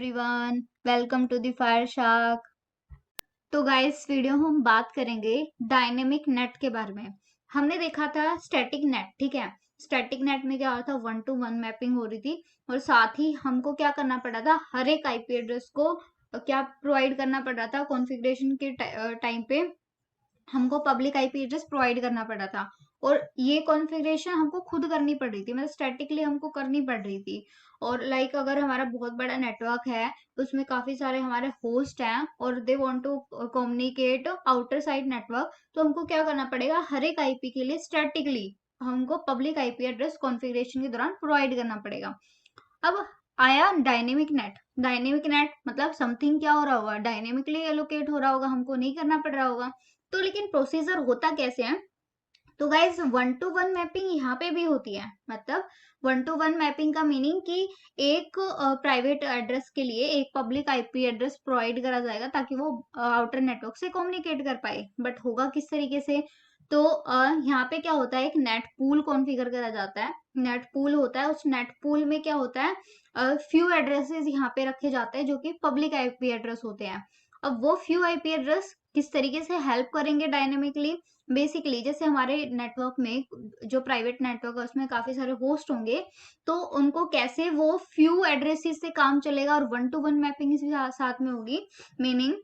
Everyone, welcome to the fire shark. तो guys video में हम बात करेंगे डायनेमिक नेट के बारे में। हमने देखा था स्टैटिक नेट, ठीक है। स्टैटिक नेट में क्या हो रहा था, 1 to 1 मैपिंग हो रही थी और साथ ही हमको क्या करना पड़ा था, हर एक आईपी एड्रेस को क्या प्रोवाइड करना पड़ रहा था कॉन्फ़िगरेशन के टाइम पे हमको पब्लिक आईपी एड्रेस प्रोवाइड करना पड़ा था। और ये कॉन्फ़िगरेशन हमको खुद करनी पड़ रही थी, मतलब स्टैटिकली हमको करनी पड़ रही थी। और लाइक अगर हमारा बहुत बड़ा नेटवर्क है, उसमें काफ़ी सारे हमारे होस्ट हैं और they want to communicate outer side network, तो हमको क्या करना पड़ेगा, हर एक आईपी के लिए स्टैटिकली हमको पब्लिक आईपी एड्रेस कॉन्फ़िगरेशन के दौरान प्रोवाइड करना पड़ेगा। अब आया डायनेमिक नेट। डायनेमिक नेट मतलब समथिंग क्या हो रहा होगा, डायनेमिकली एलोकेट हो रहा होगा, हमको नहीं करना पड़ रहा होगा। तो लेकिन प्रोसीजर होता कैसे है, तो गाइज 1 to 1 मैपिंग यहाँ पे भी होती है। मतलब 1 to 1 मैपिंग का मीनिंग कि एक प्राइवेट एड्रेस के लिए एक पब्लिक आईपी एड्रेस प्रोवाइड करा जाएगा ताकि वो आउटर नेटवर्क से कम्युनिकेट कर पाए। बट होगा किस तरीके से, तो यहाँ पे क्या होता है, एक नेट पूल कॉन्फ़िगर करा जाता है। नेट पूल होता है, उस नेट पूल में क्या होता है, फ्यू एड्रेसेस यहाँ पे रखे जाते हैं जो कि पब्लिक आईपी एड्रेस होते हैं। अब वो फ्यू आईपी एड्रेस किस तरीके से हेल्प करेंगे डायनेमिकली, बेसिकली जैसे हमारे नेटवर्क में जो प्राइवेट नेटवर्क है उसमें काफी सारे होस्ट होंगे, तो उनको कैसे वो फ्यू एड्रेसेस से काम चलेगा और 1 to 1 मैपिंग इसी साथ में होगी। मीनिंग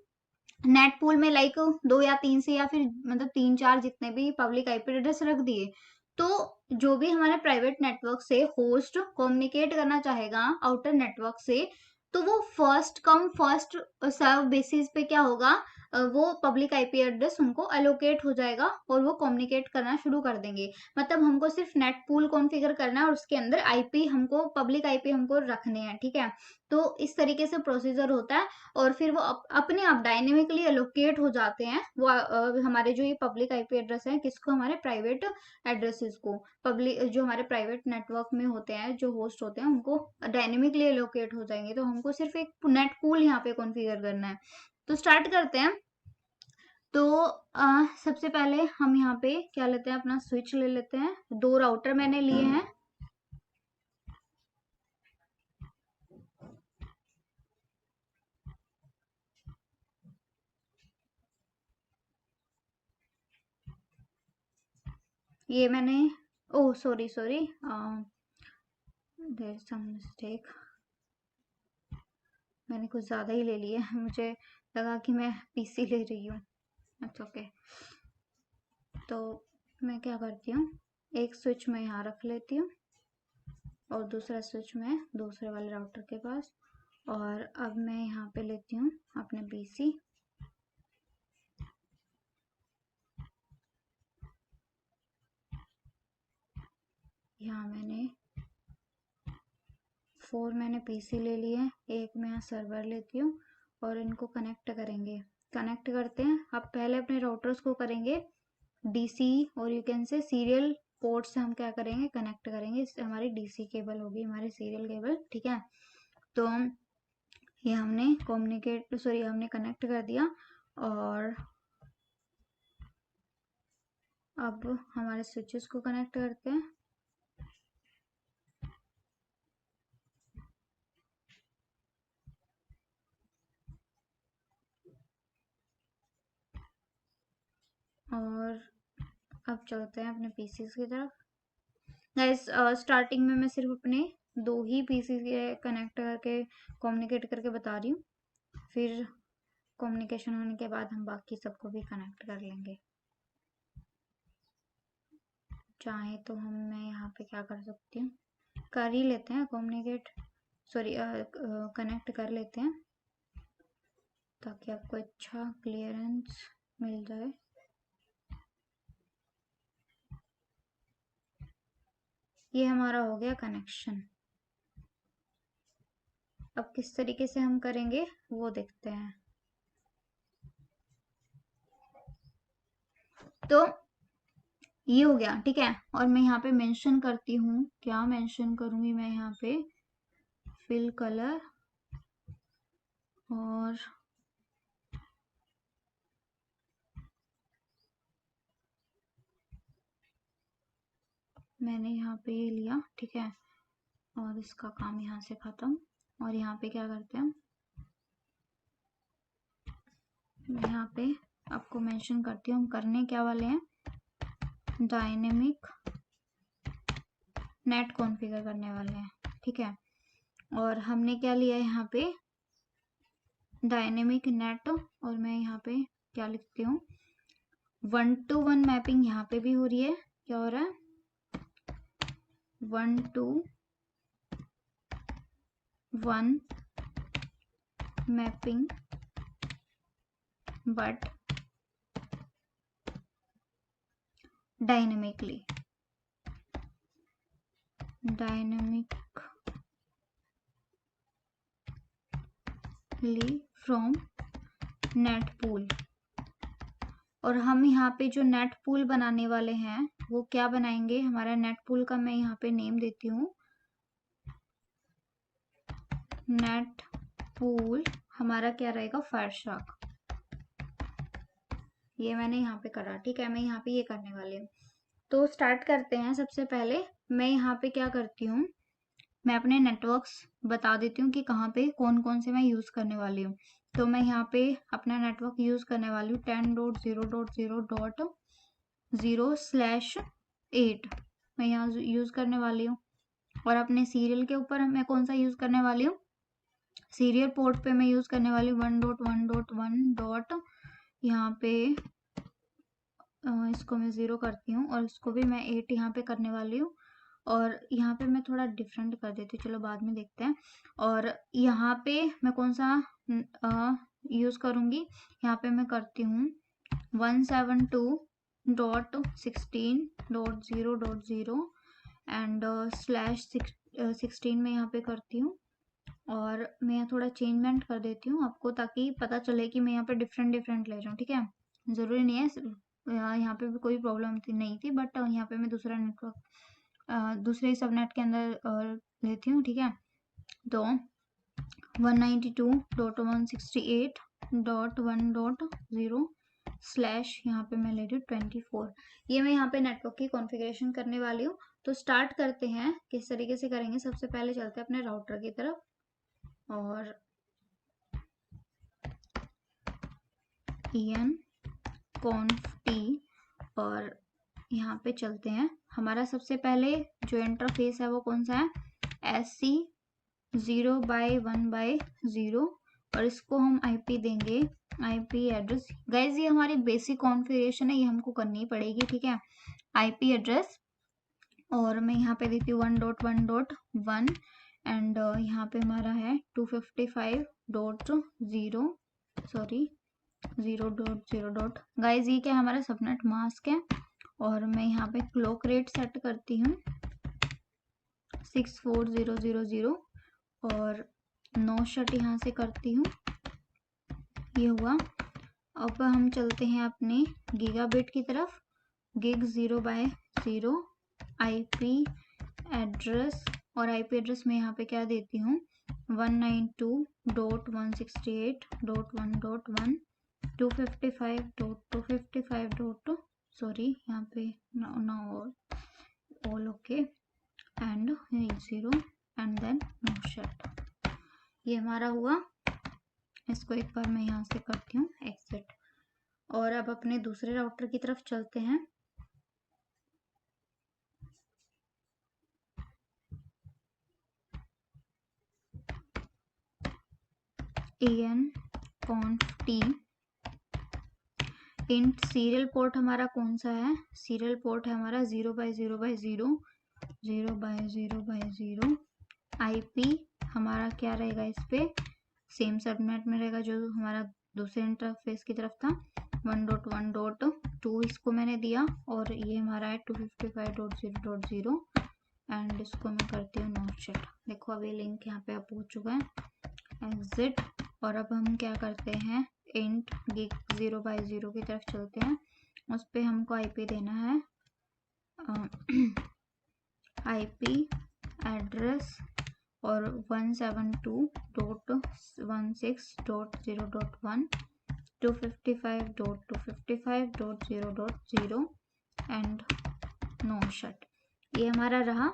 नेट पूल में लाइक 2 या 3 से या फिर मतलब 3-4 जितने भी पब्लिक आईपी एड्रेस रख दिए, तो जो भी हमारे प्राइवेट नेटवर्क से होस्ट कम्युनिकेट करना चाहेगा आउटर नेटवर्क से, तो वो first come first serve basis पे क्या होगा, वो पब्लिक आईपी एड्रेस उनको एलोकेट हो जाएगा और वो कम्युनिकेट करना शुरू कर देंगे। मतलब हमको सिर्फ नेट पूल कॉन्फ़िगर करना है और उसके अंदर आईपी हमको पब्लिक आईपी हमको रखने हैं, ठीक है। तो इस तरीके से प्रोसीजर होता है और फिर वो अपने आप डायनेमिकली एलोकेट हो जाते हैं। वो हमारे जो ये पब्लिक आईपी एड्रेस है किसको, हमारे प्राइवेट एड्रेसेस को, पब्लिक जो हमारे प्राइवेट नेटवर्क में होते हैं जो होस्ट होते हैं उनको डायनेमिकली एलोकेट हो जाएंगे। तो हमको सिर्फ एक नेट पूल यहाँ पे कॉन्फ़िगर करना है। तो स्टार्ट करते हैं। तो सबसे पहले हम यहाँ पे क्या लेते हैं, अपना स्विच ले लेते हैं। 2 राउटर मैंने लिए हैं। ये मैंने, oh sorry sorry, there some mistake, मैंने कुछ ज़्यादा ही ले लिए। मुझे लगा कि मैं पीसी ले रही हूँ। अच्छा ओके। तो मैं क्या करती हूँ, एक स्विच मैं यहाँ रख लेती हूँ और दूसरा स्विच मैं दूसरे वाले राउटर के पास। और अब मैं यहाँ पे लेती हूँ अपने पीसी। यहाँ मैंने 4 मैंने पीसी ले लिए, एक मैं यहाँ सर्वर लेती हूँ और इनको कनेक्ट करेंगे। कनेक्ट करते हैं। अब पहले अपने राउटर्स को करेंगे डीसी और you can say serial port से हम क्या करेंगे, कनेक्ट करेंगे। इससे हमारी डीसी केबल होगी, हमारी सीरियल केबल, ठीक है। तो ये हमने हमने कनेक्ट कर दिया। और अब हमारे स्विचेस को कनेक्ट करते हैं। और अब चलते हैं अपने पीसीस की तरफ। गाइस स्टार्टिंग में मैं सिर्फ अपने 2 ही पीसी कनेक्ट करके कम्युनिकेट करके बता रही हूँ, फिर कम्युनिकेशन होने के बाद हम बाकी सबको भी कनेक्ट कर लेंगे। चाहे तो मैं यहाँ पे क्या कर सकती हूँ, कर ही लेते हैं कम्युनिकेट, सॉरी कनेक्ट कर लेते हैं ताकि आपको अच्छा क्लियरेंस मिल जाए। ये हमारा हो गया कनेक्शन। अब किस तरीके से हम करेंगे वो देखते हैं। तो ये हो गया, ठीक है। और मैं यहाँ पे मेंशन करती हूँ, क्या मेंशन करूंगी मैं यहाँ पे, फिल कलर। और मैंने यहाँ पे ये लिया, ठीक है। और इसका काम यहाँ से खत्म। और यहाँ पे क्या करते हैं, मैं यहाँ पे आपको मेंशन करती हूँ, हम करने क्या वाले हैं, डायनेमिक नेट कॉन्फ़िगर करने वाले हैं, ठीक है। और हमने क्या लिया है यहाँ पे, डायनेमिक नेट, और मैं यहाँ पे क्या लिखती हूँ, 1-to-1 मैपिंग यहाँ पे भी हो रही है, क्या हो रहा है, 1-to-1 mapping, but dynamically from net pool. और हम यहाँ पे जो नेट पूल बनाने वाले हैं वो क्या बनाएंगे, हमारा नेट पूल का मैं यहाँ पे नेम देती हूँ, नेट पूल हमारा क्या रहेगा, फायरशार्क। ये मैंने यहाँ पे करा, ठीक है, मैं यहाँ पे ये करने वाली हूँ। तो स्टार्ट करते हैं। सबसे पहले मैं यहाँ पे क्या करती हूँ, मैं अपने नेटवर्क्स बता देती हूँ कि कहाँ पे कौन कौन से मैं यूज़ करने वाली हूँ। तो मैं यहाँ पे अपना नेटवर्क यूज़ करने वाली हूँ 10.0.0.0/8 मैं यहाँ यूज़ करने वाली हूँ। और अपने सीरियल के ऊपर मैं कौन सा यूज़ करने वाली हूँ, सीरियल पोर्ट पे मैं यूज़ करने वाली हूँ 1.1.1. यहाँ पे इसको मैं 0 करती हूँ और इसको भी मैं 8 यहाँ पे करने वाली हूँ। और यहाँ पे मैं थोड़ा डिफरेंट कर देती हूँ, चलो बाद में देखते हैं। और यहाँ पे मैं कौन सा यूज़ करूँगी, यहाँ पे मैं करती हूँ 172.16.0.0 एंड /16 में यहाँ पे करती हूँ। और मैं थोड़ा चेंजमेंट कर देती हूँ आपको, ताकि पता चले कि मैं यहाँ पे डिफरेंट ले रही हूँ, ठीक है। ज़रूरी नहीं है, यहाँ पे भी कोई प्रॉब्लम नहीं थी, बट यहाँ पे मैं दूसरा नेटवर्क दूसरे सबनेट के अंदर लेती हूँ, ठीक है। तो 192.168.1.0 / यहाँ पे मैं ले रही हूँ 24। ये मैं यहाँ पे नेटवर्क की कॉन्फ़िगरेशन करने वाली हूँ। तो स्टार्ट करते हैं, किस तरीके से करेंगे। सबसे पहले चलते हैं अपने राउटर की तरफ और enconft और यहाँ पे चलते हैं। हमारा सबसे पहले जो इंटरफेस है वो कौन सा है, SC 0/1/0 और इसको हम IP देंगे, IP एड्रेस। गाइज ये हमारी बेसिक कॉन्फ़िगरेशन है, ये हमको करनी पड़ेगी, ठीक है। IP एड्रेस और मैं यहाँ पे देती हूँ 1.1.1 एंड यहाँ पे हमारा है 255.0 गाइज ये क्या हमारा सबनेट मास्क है। और मैं यहाँ पे क्लॉक रेट सेट करती हूँ 64000 और 9 शट यहाँ से करती हूँ, ये हुआ। अब हम चलते हैं अपने गीगाबिट की तरफ, गिग 0/0 IP एड्रेस। और IP एड्रेस में यहाँ पे क्या देती हूँ 192.168.1.1 255.255. सॉरी यहाँ पे no all okay and 0 and then no shut. ये हमारा हुआ। इसको एक बार मैं यहाँ से करती हूँ एग्जिट। और अब अपने दूसरे राउटर की तरफ चलते हैं। enconft इंट सीरियल पोर्ट हमारा कौन सा है, सीरियल पोर्ट है हमारा 0/0/0 IP हमारा क्या रहेगा, इस पे सेम सबनेट में रहेगा जो हमारा दूसरे इंटरफेस की तरफ था 1.1.2 इसको मैंने दिया। और ये हमारा है 255.0.0 एंड इसको मैं करती हूँ नॉट शट। देखो अभी लिंक यहाँ पे अप हो चुका है, एग्जिट। और अब हम क्या करते हैं, इंट गिग 0/0 की तरफ चलते हैं। उस पर हमको IP देना है IP एड्रेस और 172.16.0.1 255.255.0.0 एंड नो शट। ये हमारा रहा,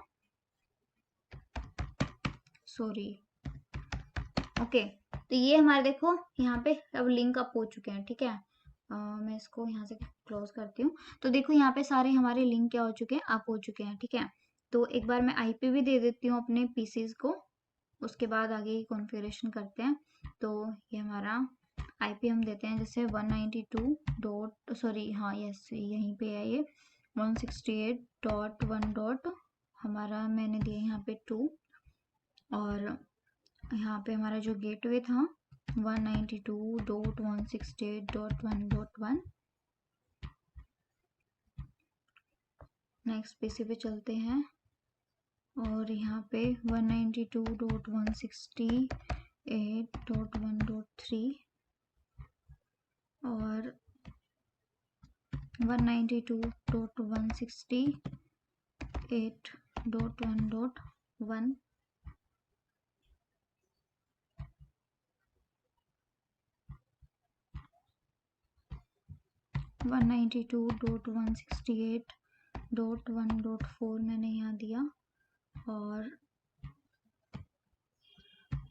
सॉरी ओके। तो ये हमारे देखो यहाँ पे अब लिंक अप हो चुके हैं, ठीक है। मैं इसको यहाँ से क्लोज करती हूँ। तो देखो यहाँ पे सारे हमारे लिंक क्या हो चुके हैं, अप हो चुके हैं, ठीक है। तो एक बार मैं आईपी भी दे देती हूँ अपने पीसीज को, उसके बाद आगे की कॉन्फ़िगरेशन करते हैं। तो ये हमारा आईपी हम देते हैं जैसे 192 डॉट सॉरी हाँ यस यहीं पे है ये 168.1 डॉट हमारा मैंने दिया यहाँ पे 2 और यहाँ पे हमारा जो गेटवे था 192.168.1.1। नेक्स्ट पीसी पे चलते हैं और यहाँ पे 192.168.1.3 और 192.168.1.1 192.168.1.4 मैंने यहाँ दिया और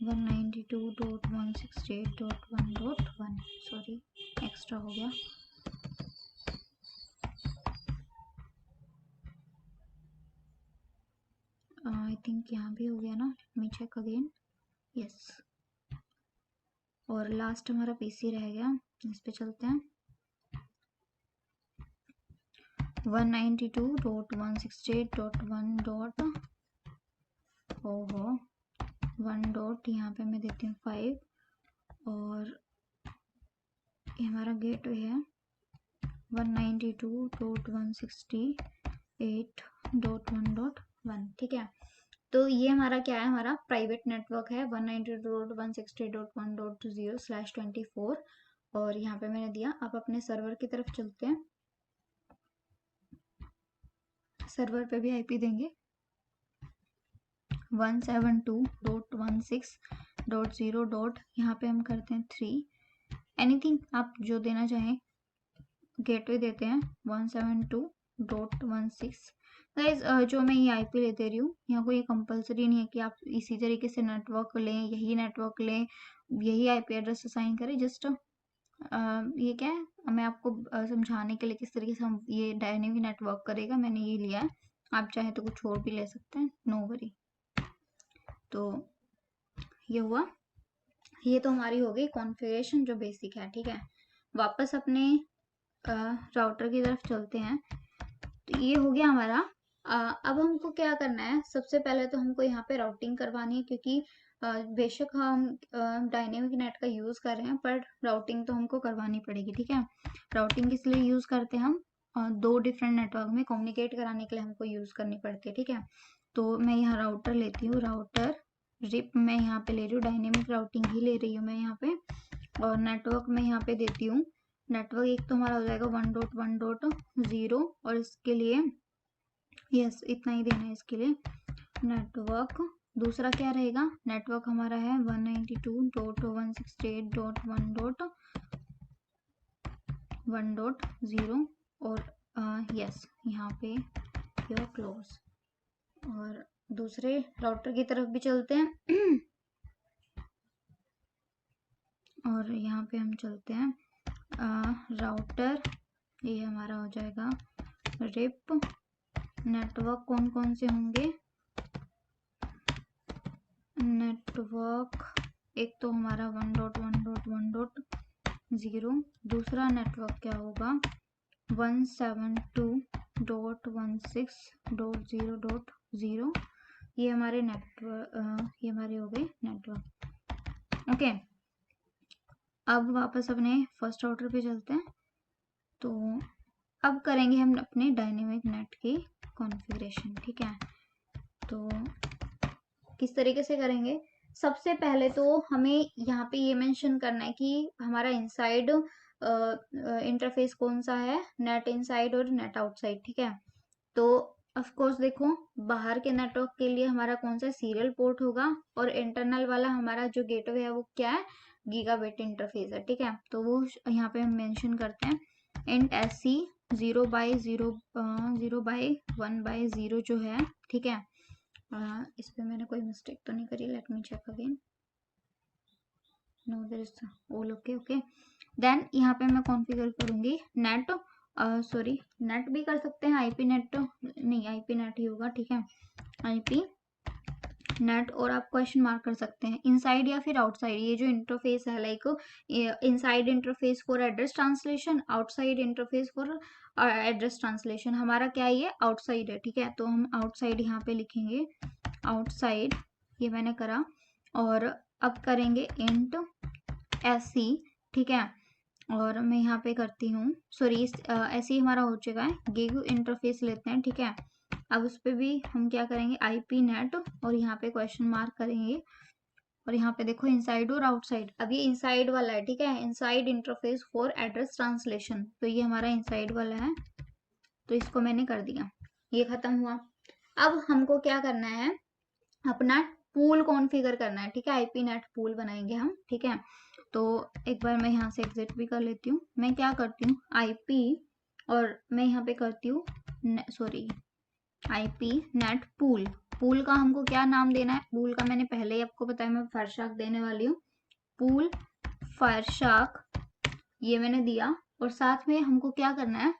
192.168.1.1 सॉरी एक्स्ट्रा हो गया। आई थिंक यहाँ भी हो गया ना, let me check again, yes. और लास्ट हमारा पीसी रह गया, इस पे चलते हैं 192.168.1 डॉट ओहो 1 डॉट यहाँ पे मैं देती हूँ 5 और ये हमारा गेटवे है 192.168.1.1, ठीक है। तो ये हमारा क्या है, हमारा प्राइवेट नेटवर्क है 192.168.1.0/24 और यहाँ पे मैंने दिया। अब अपने सर्वर की तरफ चलते हैं, सर्वर पे भी आईपी देंगे 172.16.0. यहाँ पे हम करते हैं 3 एनीथिंग आप जो देना चाहें। गेटवे देते हैं 172.16। गाइस जो मैं ये आईपी ले दे रही हूँ, यहाँ कोई कंपलसरी नहीं है कि आप इसी तरीके से नेटवर्क लें, यही नेटवर्क लें, यही आईपी एड्रेस असाइन करें। जस्ट ये क्या है, मैं आपको समझाने के लिए किस तरीके से हम ये डायनेमिक नेटवर्क करेगा, मैंने ये लिया है। आप चाहे तो कुछ और भी ले सकते हैं, नो वरी। तो ये हुआ, ये तो हमारी हो गई कॉन्फ़िगरेशन जो बेसिक है, ठीक है। वापस अपने राउटर की तरफ चलते हैं। तो ये हो गया हमारा। अब हमको क्या करना है, सबसे पहले तो हमको यहाँ पे राउटिंग करवानी है, क्योंकि बेशक हम डायनेमिक नेट का यूज़ कर रहे हैं पर राउटिंग तो हमको करवानी पड़ेगी, ठीक है। राउटिंग किस लिए यूज़ करते हैं हम, 2 डिफरेंट नेटवर्क में कम्युनिकेट कराने के लिए हमको यूज़ करनी पड़ती है, ठीक है। तो मैं यहाँ राउटर लेती हूँ, राउटर रिप मैं यहाँ पे ले रही हूँ, डायनेमिक राउटिंग ही ले रही हूँ मैं यहाँ पे। और नेटवर्क में यहाँ पे देती हूँ, नेटवर्क एक तो हमारा हो जाएगा 1.1.0 और इसके लिए यस इतना ही देना है इसके लिए नेटवर्क। दूसरा क्या रहेगा, नेटवर्क हमारा है 192.168.1.1.0 और यस यहाँ पे योर क्लोज। और दूसरे राउटर की तरफ भी चलते हैं और यहाँ पे हम चलते हैं राउटर, ये हमारा हो जाएगा रिप। नेटवर्क कौन कौन से होंगे, नेटवर्क एक तो हमारा 1.1.1.0, दूसरा नेटवर्क क्या होगा 172.16.0.0। ये हमारे नेटवर्क ये हमारे हो गए नेटवर्क, ओके। अब वापस अपने फर्स्ट राउटर पे चलते हैं। तो अब करेंगे हम अपने डायनेमिक नेट की कॉन्फ़िगरेशन, ठीक है। तो किस तरीके से करेंगे, सबसे पहले तो हमें यहाँ पे ये मेंशन करना है कि हमारा इनसाइड इंटरफेस कौन सा है, नेट इनसाइड और नेट आउटसाइड, ठीक है। तो ऑफ कोर्स देखो बाहर के नेटवर्क के लिए हमारा कौन सा सीरियल पोर्ट होगा और इंटरनल वाला हमारा जो गेटवे है वो क्या है, गीगाबिट इंटरफेस है, ठीक है। तो वो यहाँ पे हम मेंशन करते हैं इंट SC 0/1/0 जो है, ठीक है। इस पे मैंने कोई मिस्टेक तो नहीं करी, let me check again. No there is all okay okay. Then यहाँ पे मैं कॉन्फ़िगर करूंगी नेट, सॉरी नेट भी कर सकते हैं, आईपी नेट नहीं, आईपी नेट ही होगा, ठीक है, आईपी नेट। और आप क्वेश्चन मार्क कर सकते हैं इनसाइड या फिर आउटसाइड। ये जो इंटरफेस है like inside interface for address translation, outside interface for address translation. हमारा क्या है, ये आउटसाइड है, ठीक है, तो हम आउटसाइड यहाँ पे लिखेंगे, आउटसाइड, ये मैंने करा। और अब करेंगे इंट एससी, ठीक है, और मैं यहाँ पे करती हूँ, सॉरी ऐसे ही हमारा हो चुका है, गिग इंटरफेस लेते हैं, ठीक है। अब उस पर भी हम क्या करेंगे, आईपी नेट, और यहाँ पे क्वेश्चन मार्क करेंगे, और यहाँ पे देखो इनसाइड और आउटसाइड। अब ये इनसाइड वाला है, ठीक है, inside interface for address translation, तो ये हमारा इनसाइड वाला है, तो इसको मैंने कर दिया, ये खत्म हुआ। अब हमको क्या करना है, अपना पूल कॉन्फ़िगर करना है, ठीक है, आईपी नेट पूल बनाएंगे हम, ठीक है। तो एक बार मैं यहाँ से एग्जिट भी कर लेती हूँ। मैं क्या करती हूँ, आईपी, और मैं यहाँ पे करती हूँ, sorry, IP net pool. Pool का हमको क्या नाम देना है, पूल का मैंने पहले ही आपको बताया, मैं फायरशार्क देने वाली हूँ, पूल फायरशार्क, ये मैंने दिया। और साथ में हमको क्या करना है,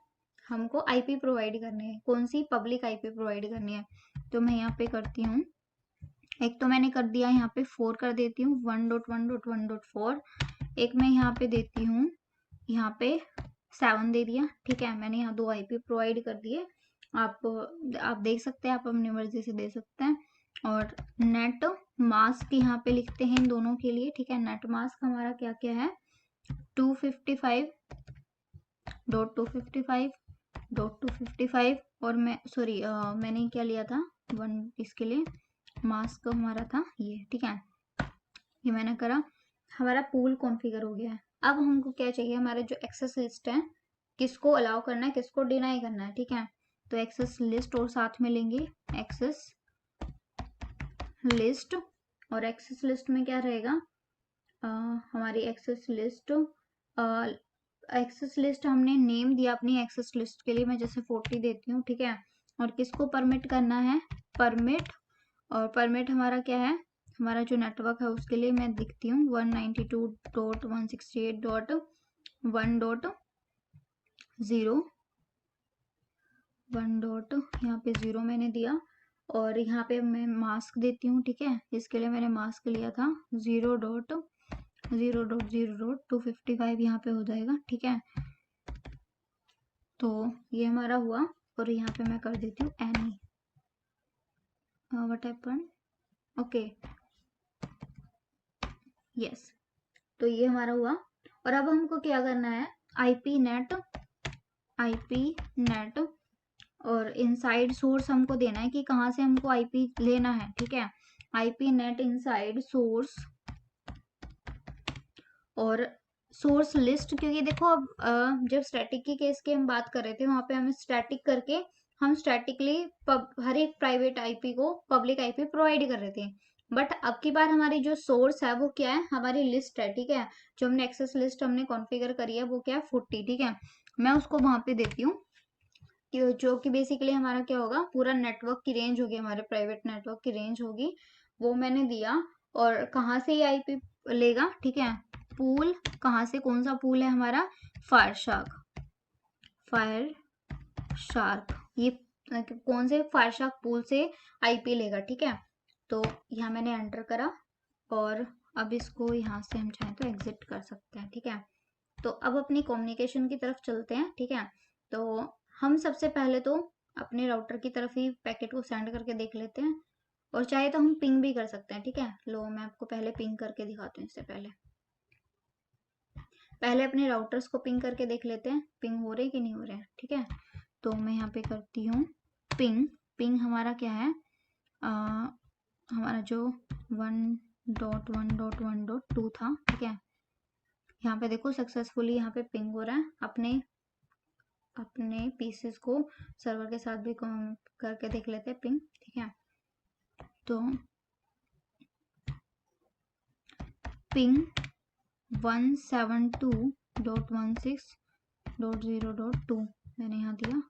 हमको आईपी प्रोवाइड करनी है, कौन सी, पब्लिक आईपी प्रोवाइड करनी है। तो मैं यहाँ पे करती हूँ, एक तो मैंने कर दिया, यहाँ पे 4 कर देती हूँ, 1.1.1.4। एक मैं यहाँ पे देती हूँ, यहाँ पे 7 दे दिया, ठीक है, मैंने यहाँ 2 आईपी प्रोवाइड कर दिए। आप देख सकते हैं, आप अपनी मर्जी से दे सकते हैं। और नेट मास्क यहाँ पे लिखते हैं इन दोनों के लिए, ठीक है, नेट मास्क हमारा क्या क्या है, 255.255.255। और मैं सॉरी मैंने क्या लिया था, 1 इसके लिए मास्क हमारा था ये, ठीक है, ये मैंने करा, हमारा पूल कॉन्फ़िगर हो गया है। अब हमको क्या चाहिए, हमारे जो एक्सेस लिस्ट है, किसको अलाउ करना है, किसको डिनाई करना है, ठीक है। तो एक्सेस लिस्ट और साथ में लेंगे एक्सेस लिस्ट, और एक्सेस लिस्ट में क्या रहेगा, हमारी एक्सेस लिस्ट हमने नेम दिया अपनी एक्सेस लिस्ट के लिए, मैं जैसे 40 देती हूँ, ठीक है। और किसको परमिट करना है, परमिट, और परमिट हमारा क्या है, हमारा जो नेटवर्क है उसके लिए मैं लिखती हूँ 192.168.1.0, 1 यहाँ पे 0 मैंने दिया। और यहाँ पे मैं मास्क देती हूँ, ठीक है, इसके लिए मैंने मास्क लिया था 0.0.0.255 यहाँ पे हो जाएगा, ठीक है। तो ये हमारा हुआ, और यहाँ पे मैं कर देती हूँ any, what happen, okay, yes. तो ये हमारा हुआ। और अब हमको क्या करना है, आईपी नेट, और इनसाइड सोर्स हमको देना है कि कहाँ से हमको आईपी लेना है, ठीक है, आईपी नेट इनसाइड सोर्स, और सोर्स लिस्ट, क्योंकि देखो अब जब स्टैटिक की केस की हम बात कर रहे थे, वहां पे हमें स्टैटिक करके हम स्टैटिकली हर एक प्राइवेट आईपी को पब्लिक आईपी प्रोवाइड कर रहे थे। बट अब की बार हमारी जो सोर्स है वो क्या है, हमारी लिस्ट है, ठीक है, जो हमने एक्सेस लिस्ट हमने कॉन्फ़िगर करी है वो क्या है, 40, ठीक है। मैं उसको वहां पे देती हूँ, जो कि बेसिकली हमारा क्या होगा, पूरा नेटवर्क की रेंज होगी, हमारे प्राइवेट नेटवर्क की रेंज होगी, वो मैंने दिया। और कहाँ से ये आईपी लेगा, ठीक है, पूल, कहाँ से, कौन सा पूल है हमारा, फायरशार्क, ये कौन से फायरशार्क पूल से आईपी लेगा, ठीक है। तो यहाँ मैंने एंटर करा, और अब इसको यहाँ से हम चाहें तो एग्जिट कर सकते हैं, ठीक है। तो अब अपनी कम्युनिकेशन की तरफ चलते हैं, ठीक है। तो हम सबसे पहले तो अपने राउटर की तरफ ही पैकेट को सेंड करके देख लेते हैं, और चाहे तो हम पिंग भी कर सकते हैं, ठीक है। लो मैं आपको पहले पिंग करके दिखाती हूँ, इससे पहले अपने राउटर्स को पिंग करके देख लेते हैं, पिंग हो रहे कि नहीं हो रहे हैं, ठीक है। तो मैं यहाँ पे करती हूँ पिंग हमारा क्या है, हमारा जो 1.1.1.2 था, ठीक है, यहाँ पे देखो सक्सेसफुली यहाँ पे पिंग हो रहा है, अपने पीसेस को सर्वर के साथ भी करके देख लेते हैं पिंग, ठीक है। तो पिंग 172.16.0.2 मैंने यहाँ दिया,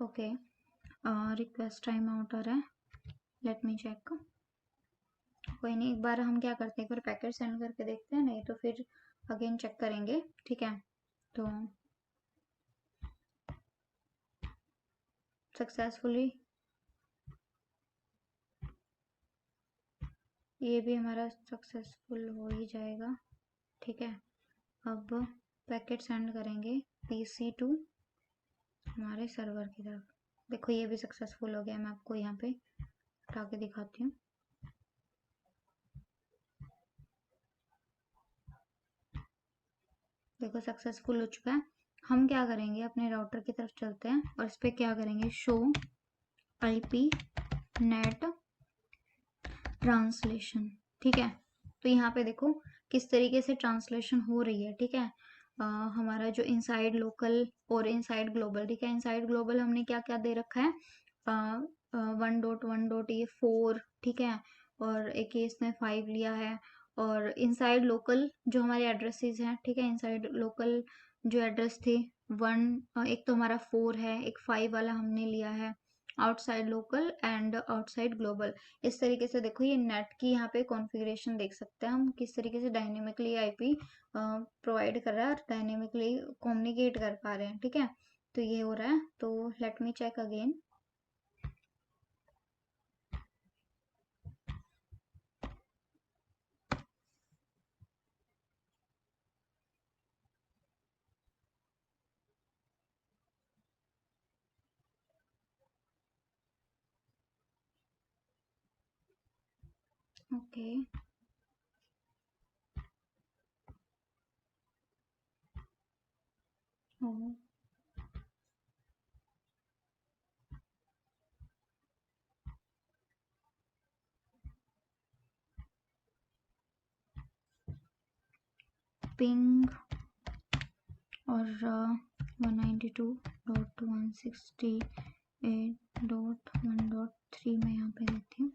ओके, रिक्वेस्ट टाइम आउट आ रहा है, लेट मी चेक। कोई नहीं, एक बार हम क्या करते हैं, एक बार पैकेट सेंड करके देखते हैं, नहीं तो फिर अगेन चेक करेंगे, ठीक है। तो सक्सेसफुली ये भी हमारा सक्सेसफुल हो ही जाएगा, ठीक है। अब पैकेट सेंड करेंगे पीसी टू हमारे सर्वर की तरफ। देखो ये भी सक्सेसफुल हो गया, मैं आपको यहाँ पे उठा के दिखाती हूँ। देखो सक्सेसफुल हो चुका है। हम क्या करेंगे, अपने राउटर की तरफ चलते हैं और इस पर क्या करेंगे, शो आईपी नेट ट्रांसलेशन, ठीक है। तो यहाँ पे देखो किस तरीके से ट्रांसलेशन हो रही है, ठीक है। हमारा जो इनसाइड लोकल और इनसाइड ग्लोबल, ठीक है। इनसाइड ग्लोबल हमने क्या क्या दे रखा है, 1.1 ये 4, ठीक है। और एक केस में 5 लिया है। और इनसाइड लोकल जो हमारे एड्रेसेस हैं, ठीक है। इनसाइड लोकल जो एड्रेस थे 1, एक तो हमारा 4 है, एक 5 वाला हमने लिया है। Outside local and outside global, इस तरीके से देखो ये नेट की यहाँ पे कॉन्फ़िगरेशन देख सकते हैं हम, किस तरीके से डायनेमिकली आईपी प्रोवाइड कर रहा है और डायनेमिकली कम्युनिकेट कर पा रहे हैं, ठीक है। तो ये हो रहा है, तो let me check again. Okay, ping और 192.168.1.3 मैं यहाँ पे देती हूँ।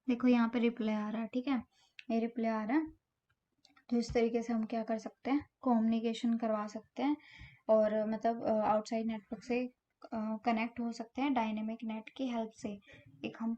देखो यहाँ पे रिप्लाई आ रहा है, ठीक है। ये रिप्लाई आ रहा है, तो इस तरीके से हम क्या कर सकते हैं, कम्युनिकेशन करवा सकते हैं और मतलब आउटसाइड नेटवर्क से कनेक्ट हो सकते हैं डायनेमिक नेट की हेल्प से। एक हम